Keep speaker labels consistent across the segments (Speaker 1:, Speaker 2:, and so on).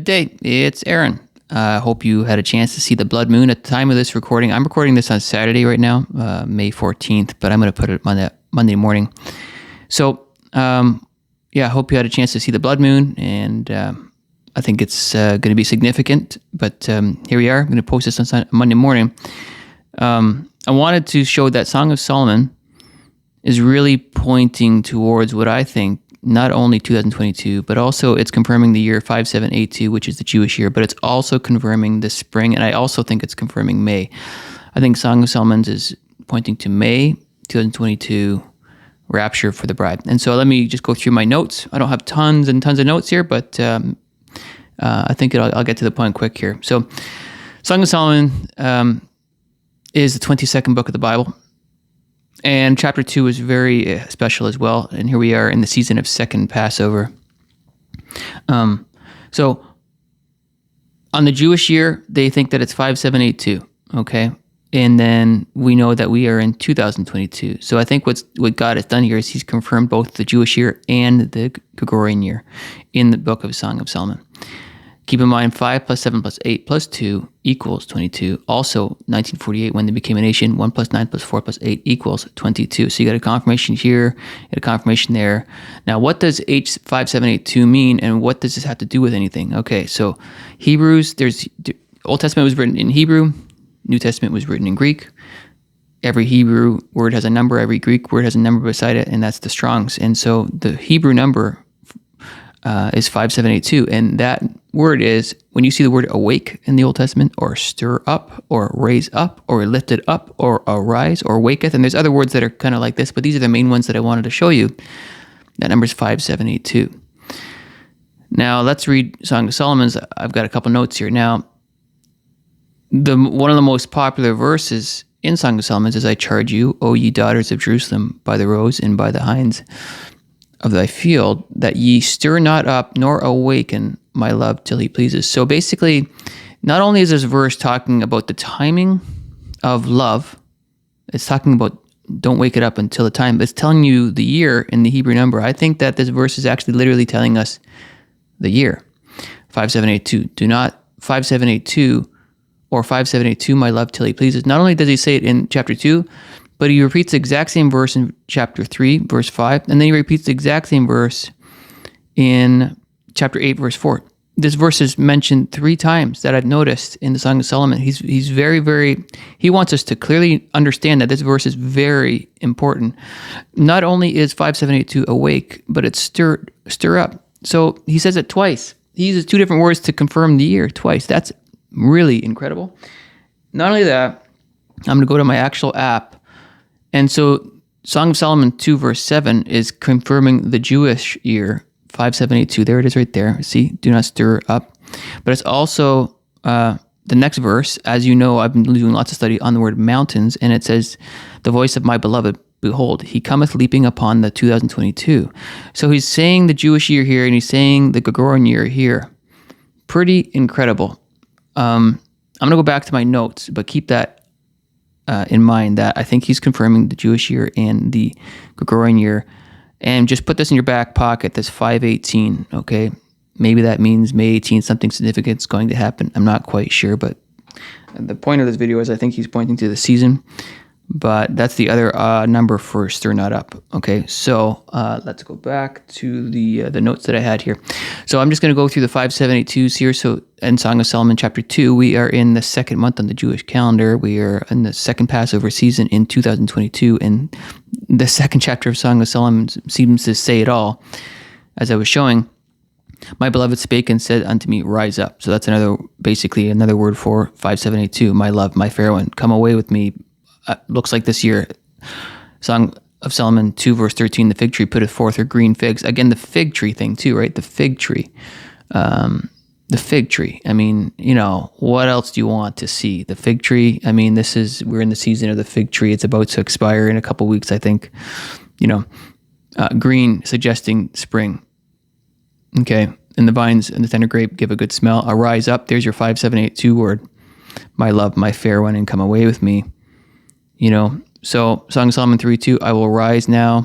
Speaker 1: Good day. It's Aaron. I hope you had a chance to see the blood moon at the time of this recording. I'm recording this on Saturday right now, May 14th, but I'm going to put it on Monday morning. So, I hope you had a chance to see the blood moon, and I think it's going to be significant. But here we are. I'm going to post this on Monday morning. I wanted to show that Song of Solomon is really pointing towards what I think not only 2022, but also it's confirming the year 5782, which is the Jewish year, but it's also confirming the spring, and I also think it's confirming May. I think Song of Solomon is pointing to May 2022, rapture for the bride. And so let me just go through my notes. I don't have tons and tons of notes here, but I think I'll get to the point quick here. So Song of Solomon is the 22nd book of the Bible. And chapter 2 is very special as well. And here we are in the season of second Passover. So on the Jewish year, they think that it's 5782, okay? And then we know that we are in 2022. So I think what God has done here is he's confirmed both the Jewish year and the Gregorian year in the book of Song of Solomon. Keep in mind, 5 plus 7 plus 8 plus 2 equals 22. Also, 1948, when they became a nation, 1 plus 9 plus 4 plus 8 equals 22. So you got a confirmation here, you got a confirmation there. Now, what does H5782 mean, and what does this have to do with anything? Okay, so Hebrews, Old Testament was written in Hebrew, New Testament was written in Greek. Every Hebrew word has a number, every Greek word has a number beside it, and that's the Strong's. And so the Hebrew number is 5782, and that word is, when you see the word awake in the Old Testament, or stir up, or raise up, or lifted up, or arise, or waketh, and there's other words that are kind of like this, but these are the main ones that I wanted to show you. That number is 5782. Now let's read Song of Solomon's. I've got a couple notes here. Now, one of the most popular verses in Song of Solomon is, I charge you, O ye daughters of Jerusalem, by the roes and by the hinds of thy field, that ye stir not up nor awaken my love till he pleases. So basically, not only is this verse talking about the timing of love, it's talking about don't wake it up until the time, but it's telling you the year in the Hebrew number. I think that this verse is actually literally telling us the year, 5782. Do not 5782 or 5782 my love till he pleases. Not only does he say it in chapter 2, but he repeats the exact same verse in chapter 3, verse 5, and then he repeats the exact same verse in chapter 8, verse 4. This verse is mentioned 3 times that I've noticed in the Song of Solomon. He's very, very, he wants us to clearly understand that this verse is very important. Not only is 5782 awake, but it's stir up. So he says it twice. He uses 2 different words to confirm the year twice. That's really incredible. Not only that, I'm going to go to my actual app. And so Song of Solomon 2 verse 7 is confirming the Jewish year, 5782. There it is right there. See, do not stir up. But it's also the next verse. As you know, I've been doing lots of study on the word mountains, and it says, the voice of my beloved, behold, he cometh leaping upon the 2022. So he's saying the Jewish year here, and he's saying the Gregorian year here. Pretty incredible. I'm going to go back to my notes, but keep that in mind, that I think he's confirming the Jewish year and the Gregorian year. And just put this in your back pocket, this 518, okay? Maybe that means May 18th, something significant is going to happen. I'm not quite sure, but the point of this video is I think he's pointing to the season, but that's the other number for stir not up, okay? So let's go back to the notes that I had here. So I'm just going to go through the 5782s here. So in Song of Solomon chapter 2, we are in the second month on the Jewish calendar. We are in the second Passover season in 2022, and the second chapter of Song of Solomon seems to say it all. As I was showing, my beloved spake and said unto me, rise up. So that's basically another word for 5782, my love, my fair one, come away with me. Looks like this year. Song of Solomon 2 verse 13, the fig tree putteth forth her green figs. Again, the fig tree thing too, right? The fig tree. The fig tree. I mean, what else do you want to see? The fig tree. I mean, we're in the season of the fig tree. It's about to expire in a couple weeks, I think. Green suggesting spring. Okay. And the vines and the tender grape give a good smell. Arise up. There's your 5782 word. My love, my fair one, and come away with me. So Song of Solomon 3:2, I will rise now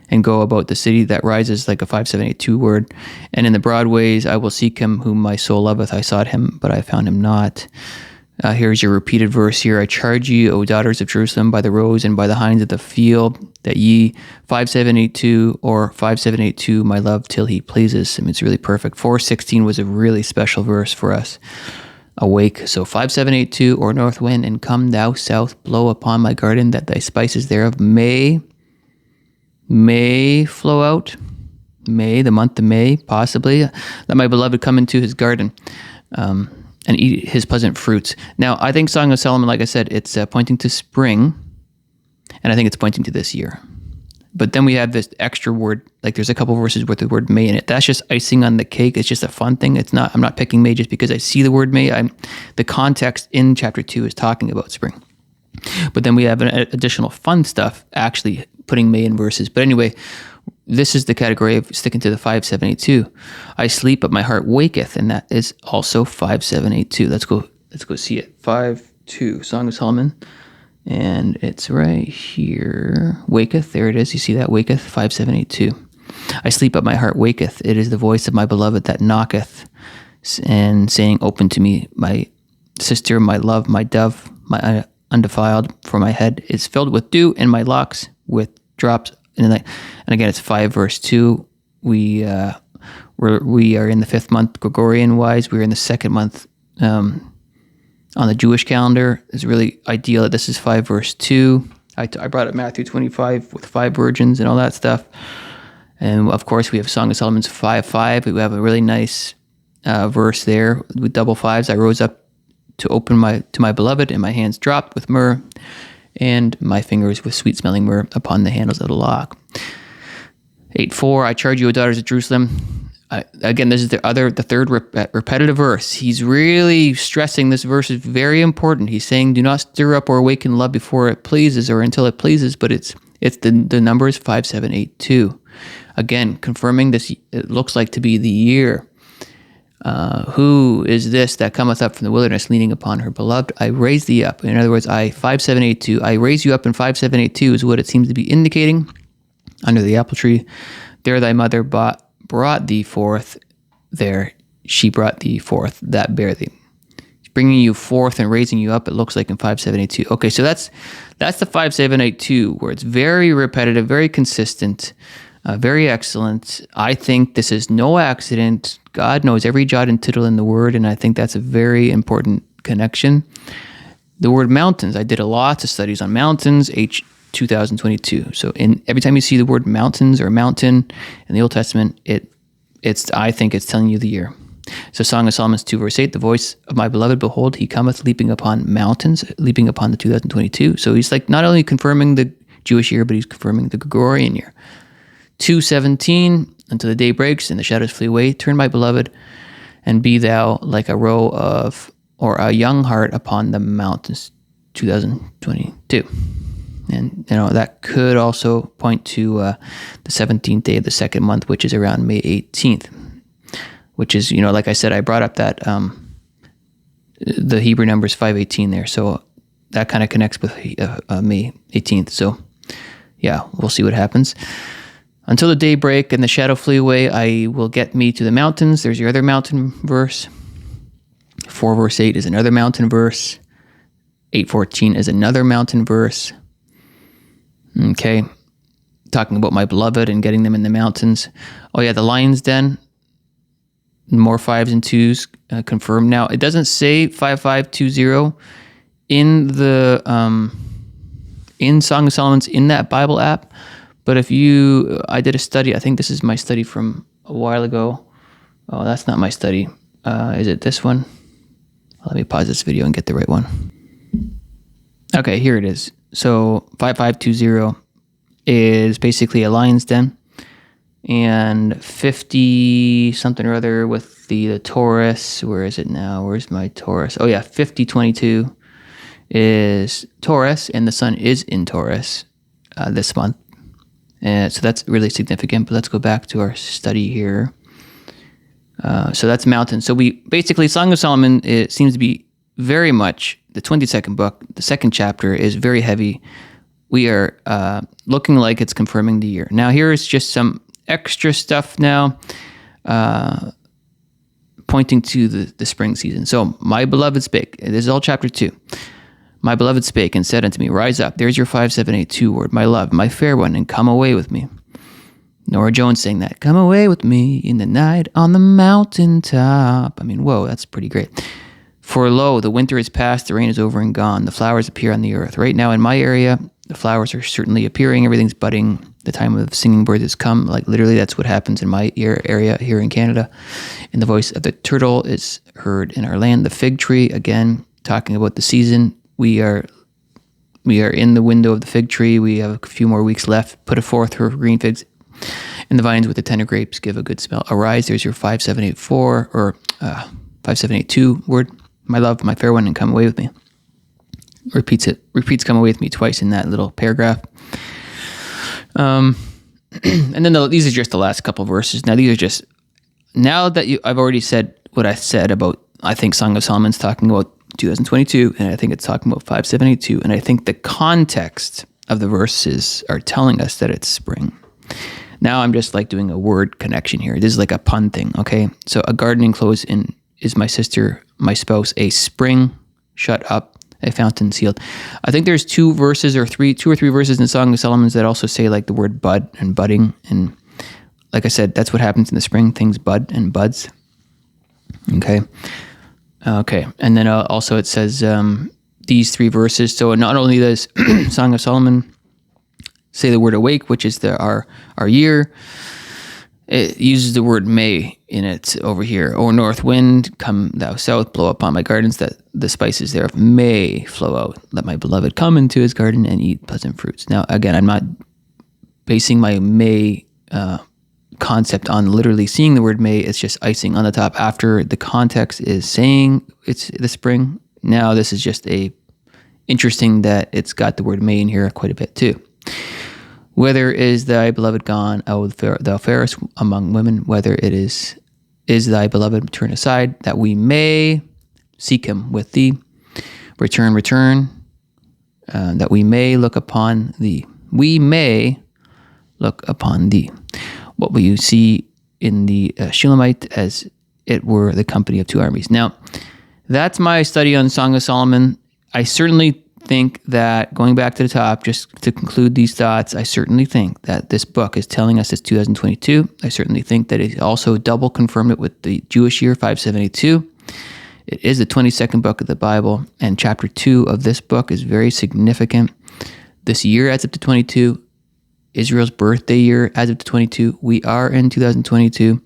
Speaker 1: and go about the city. That rises like a 5782 word. And in the broad ways, I will seek him whom my soul loveth. I sought him, but I found him not. Here's your repeated verse here. I charge ye, O daughters of Jerusalem, by the roes and by the hinds of the field, that ye 5782 or 5782, my love, till he pleases. I mean, it's really perfect. 416 was a really special verse for us. Awake. So 5782, or north wind, and come thou south, blow upon my garden, that thy spices thereof may flow out. May, the month of May, possibly. Let my beloved come into his garden. And eat his pleasant fruits. Now, I think Song of Solomon, like I said, it's pointing to spring, and I think it's pointing to this year. But then we have this extra word, like there's a couple verses with the word May in it. That's just icing on the cake. It's just a fun thing. I'm not picking May just because I see the word May. The context in chapter 2 is talking about spring. But then we have additional fun stuff, actually putting May in verses. But anyway, this is the category of sticking to the 5782. I sleep, but my heart waketh, and that is also 5782. Let's go see it. 5-2, Song of Solomon, and it's right here. Waketh, there it is. You see that? Waketh, 5782. I sleep, but my heart waketh. It is the voice of my beloved that knocketh, and saying, open to me, my sister, my love, my dove, my undefiled. For my head is filled with dew, and my locks with drops. And again, it's 5 verse 2. We are in the 5th month Gregorian wise. We're in the 2nd month on the Jewish calendar. It's really ideal that this is 5 verse 2. I brought up Matthew 25 with 5 virgins and all that stuff. And of course, we have Song of Solomon's 5:5. We have a really nice verse there with double fives. I rose up to open to my beloved, and my hands dropped with myrrh, and my fingers with sweet-smelling myrrh upon the handles of the lock. 8:4, I charge you, O daughters of Jerusalem. Again, this is the third repetitive verse. He's really stressing this verse is very important. He's saying, do not stir up or awaken love before it pleases or until it pleases, but it's the number is 5782. Again, confirming this, it looks like to be the year. Who is this that cometh up from the wilderness, leaning upon her beloved? I raise thee up. In other words, 5782. I raise you up in 5782 is what it seems to be indicating. Under the apple tree, there thy mother brought thee forth. There she brought thee forth that bare thee. She's bringing you forth and raising you up. It looks like in 5782. Okay, so that's the 5782 where it's very repetitive, very consistent. Very excellent. I think this is no accident. God knows every jot and tittle in the word, and I think that's a very important connection. The word mountains, I did a lot of studies on mountains, 2022. So every time you see the word mountains or mountain in the Old Testament, I think it's telling you the year. So Song of Solomon 2 verse 8, the voice of my beloved, behold, he cometh leaping upon mountains, leaping upon the 2022. So he's like not only confirming the Jewish year, but he's confirming the Gregorian year. 2:17, until the day breaks and the shadows flee away, turn my beloved, and be thou like a roe of, or a young hart upon the mountains, 2022. And, that could also point to the 17th day of the 2nd month, which is around May 18th, which is, like I said, I brought up that the Hebrew numbers 518 there. So that kind of connects with May 18th. So yeah, we'll see what happens. Until the day break and the shadow flee away, I will get me to the mountains. There's your other mountain verse. 4 verse 8 is another mountain verse. 8:14 is another mountain verse. Okay. Talking about my beloved and getting them in the mountains. Oh yeah, the lion's den. More 5s and 2s confirmed. Now, it doesn't say 5520 in the in Song of Solomon's in that Bible app. But I did a study, I think this is my study from a while ago. Oh, that's not my study. Is it this one? Let me pause this video and get the right one. Okay, here it is. So 5520 is basically a lion's den. And 50 something or other with the Taurus. Where is it now? Where's my Taurus? Oh yeah, 5022 is Taurus, and the sun is in Taurus this month. So that's really significant, but let's go back to our study here. So that's mountain. So we basically, Song of Solomon, it seems to be very much the 22nd book. The 2nd chapter is very heavy we are looking like it's confirming the year. Now, here is just some extra stuff now, pointing to the spring season. So, my beloved spake. This is all chapter 2. My beloved spake and said unto me, Rise up. There's your 5782 word. My love, my fair one, and come away with me. Nora Jones sang that. Come away with me in the night on the mountaintop. I mean, whoa, that's pretty great. For lo, the winter is past, the rain is over and gone. The flowers appear on the earth. Right now in my area, the flowers are certainly appearing. Everything's budding. The time of singing birds has come. Like literally, that's what happens in my area here in Canada. And the voice of the turtle is heard in our land. The fig tree, again, talking about the season. We are in the window of the fig tree. We have a few more weeks left. Put forth her green figs. And the vines with the tender grapes give a good smell. Arise, there's your 5784 or 5782 word. My love, my fair one, and come away with me. Repeats come away with me twice in that little paragraph. And then these are just the last couple verses. Now these are just, now that I've already said what I said about, I think Song of Solomon's talking about 2022, and I think it's talking about 5782, and I think the context of the verses are telling us that it's spring. Now I'm just like doing a word connection here. This is like a pun thing, okay? So a garden enclosed in is my sister, my spouse, a spring shut up, a fountain sealed. I think there's two or three verses in Song of Solomon that also say like the word bud and budding. And like I said, that's what happens in the spring. Things bud and buds. Okay. And then also it says these 3 verses. So not only does Song of Solomon say the word awake, which is our year, it uses the word May in it over here. O north wind, come thou south, blow upon my gardens, that the spices thereof may flow out. Let my beloved come into his garden and eat pleasant fruits. Now, again, I'm not basing my May concept on literally seeing the word May. It's just icing on the top after the context is saying it's the spring. Now, this is just interesting that it's got the word May in here quite a bit too. Whether is thy beloved gone, O thou fairest among women, whether it is thy beloved turn aside, that we may seek him with thee. Return, that we may look upon thee. We may look upon thee. What will you see in the Shulamite as it were the company of 2 armies? Now, that's my study on Song of Solomon. I certainly think that, going back to the top, just to conclude these thoughts, I certainly think that this book is telling us it's 2022. I certainly think that it also double confirmed it with the Jewish year 5782. It is the 22nd book of the Bible, and chapter 2 of this book is very significant. This year adds up to 22. Israel's birthday year adds up to 22. We are in 2022.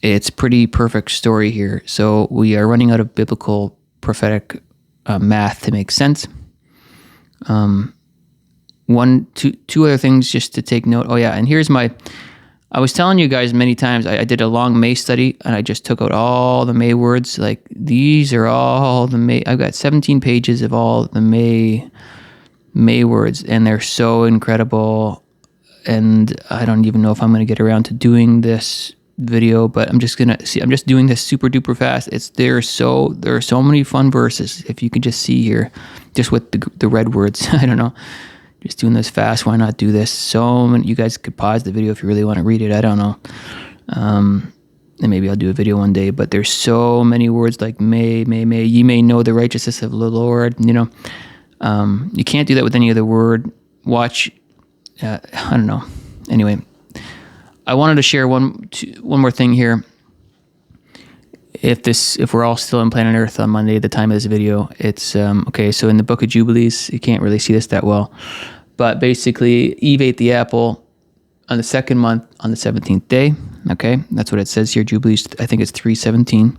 Speaker 1: It's pretty perfect story here. So we are running out of biblical prophetic math to make sense. Two other things just to take note. Oh yeah, and here's I was telling you guys many times, I did a long May study and I just took out all the May words. Like these are all the May, I've got 17 pages of all the May words, and they're so incredible. And I don't even know if I'm going to get around to doing this video, but I'm just doing this super duper fast. There are so many fun verses. If you could just see here, just with the red words, I don't know, just doing this fast. Why not do this? So many, you guys could pause the video if you really want to read it. I don't know. And maybe I'll do a video one day, but there's so many words like may, ye may know the righteousness of the Lord. You know, you can't do that with any other word. Watch, I don't know. Anyway, I wanted to share one more thing here. If we're all still on planet Earth on Monday, the time of this video, it's okay. So in the Book of Jubilees, you can't really see this that well, but basically, Eve ate the apple on the 2nd month on the 17th day. Okay, that's what it says here. Jubilees, I think it's 3:17.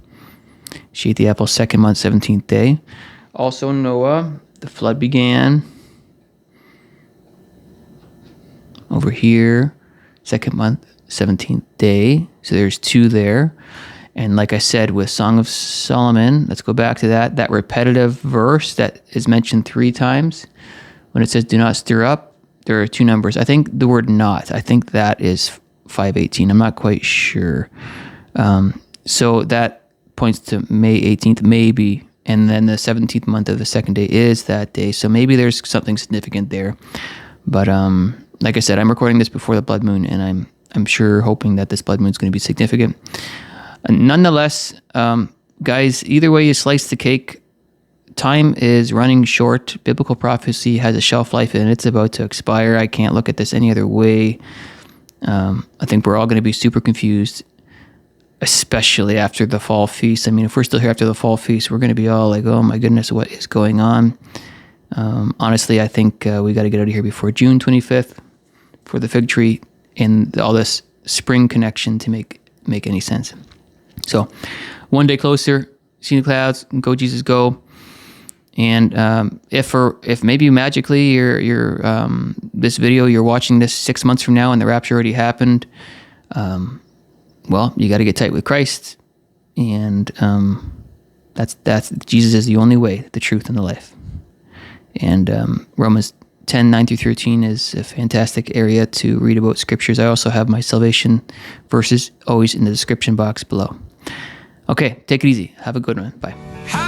Speaker 1: She ate the apple 2nd month, 17th day. Also, Noah, the flood began over here, 2nd month, 17th day. So there's 2 there. And like I said, with Song of Solomon, let's go back to that repetitive verse that is mentioned 3 times. When it says, do not stir up, there are 2 numbers. I think the word not, I think that is 518. I'm not quite sure. So that points to May 18th, maybe. and then the 17th month of the second day is that day. So maybe there's something significant there. But like I said, I'm recording this before the blood moon, and I'm sure hoping that this blood moon is going to be significant. Nonetheless, guys, either way you slice the cake, time is running short. Biblical prophecy has a shelf life, and it's about to expire. I can't look at this any other way. I think we're all going to be super confused, especially after the fall feast. I mean, if we're still here after the fall feast, we're going to be all like, oh my goodness, what is going on? Honestly, I think we got to get out of here before June 25th for the fig tree and all this spring connection to make any sense. So one day closer, see the clouds, go Jesus go. And if maybe magically you're this video, you're watching this 6 months from now and the rapture already happened, well, you got to get tight with Christ. And that's Jesus is the only way, the truth, and the life. And Romans 10:9-13 is a fantastic area to read about scriptures. I also have my salvation verses always in the description box below. Okay, take it easy. Have a good one. Bye.